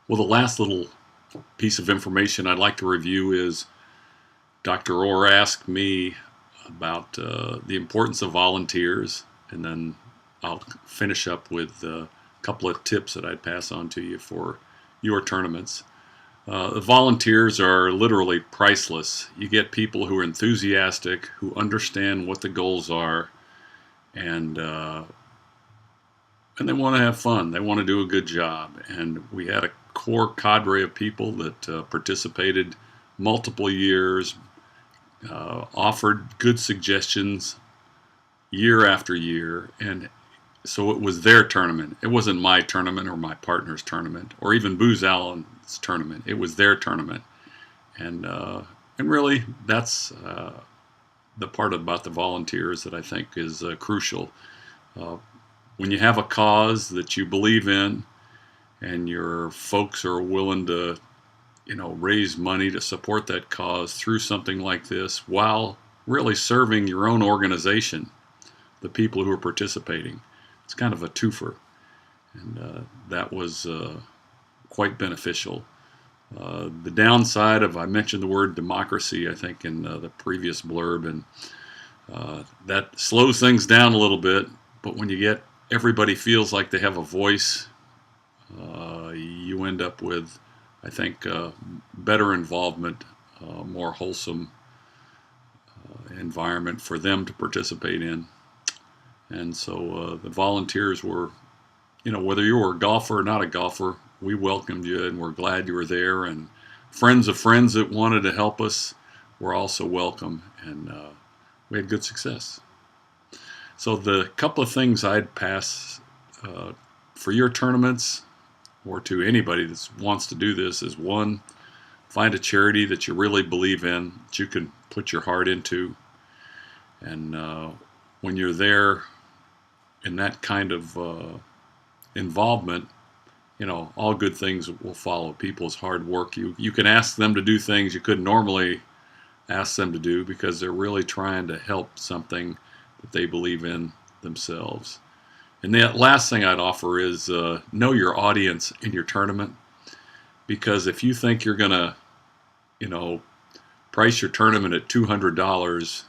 Well, the last little piece of information I'd like to review is Dr. Orr asked me about the importance of volunteers, and then I'll finish up with a couple of tips that I'd pass on to you for your tournaments. The volunteers are literally priceless. You get people who are enthusiastic, who understand what the goals are, and uh, and they want to have fun. They want to do a good job. And we had a core cadre of people that participated multiple years, offered good suggestions year after year, and so it was their tournament. It wasn't my tournament or my partner's tournament or even Booz Allen's tournament. It was their tournament, and really that's the part about the volunteers that I think is crucial. Uh, when you have a cause that you believe in, and your folks are willing to raise money to support that cause through something like this while really serving your own organization, the people who are participating. It's kind of a twofer, and that was quite beneficial. The downside of, I mentioned the word democracy, I think, in the previous blurb, and that slows things down a little bit, but when you get everybody feels like they have a voice, you end up with, I think, better involvement, more wholesome environment for them to participate in. And so the volunteers were, whether you were a golfer or not a golfer, we welcomed you and we're glad you were there. And friends of friends that wanted to help us were also welcome, and we had good success. So the couple of things I'd pass for your tournaments or to anybody that wants to do this is: one, find a charity that you really believe in, that you can put your heart into, and when you're there in that kind of involvement, all good things will follow. People's hard work. You can ask them to do things you couldn't normally ask them to do because they're really trying to help something that they believe in themselves. And the last thing I'd offer is know your audience in your tournament, because if you think you're going to, price your tournament at $200,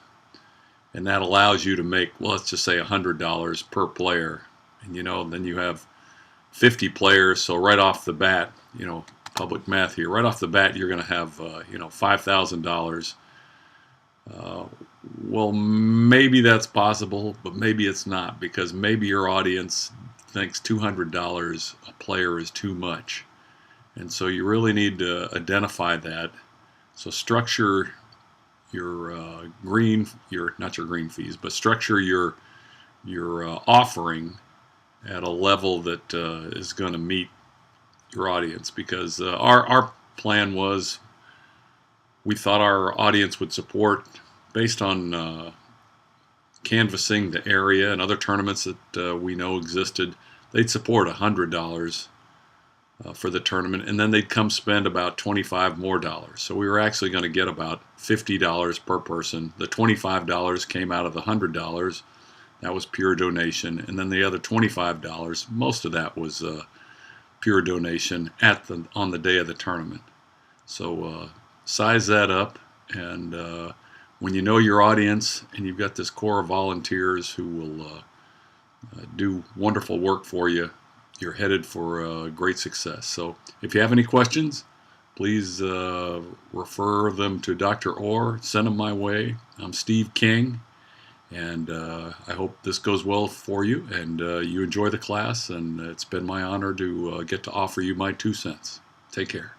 and that allows you to make, well, let's just say $100 per player, and then you have 50 players, so right off the bat, public math here, right off the bat, you're going to have, $5,000. Well, maybe that's possible, but maybe it's not, because maybe your audience thinks $200 a player is too much. And so you really need to identify that. So structure your not your green fees, but structure your offering at a level that is going to meet your audience, because our plan was, we thought our audience would support, based on canvassing the area and other tournaments that we know existed, they'd support $100 for the tournament, and then they'd come spend about $25 more. So we were actually going to get about $50 per person. The $25 came out of the $100. That was pure donation, and then the other $25, most of that was pure donation on the day of the tournament. So size that up, and when you know your audience and you've got this core of volunteers who will do wonderful work for you, you're headed for great success. So if you have any questions, please refer them to Dr. Orr. Send them my way. I'm Steve King, and I hope this goes well for you, and you enjoy the class, and it's been my honor to get to offer you my 2 cents. Take care.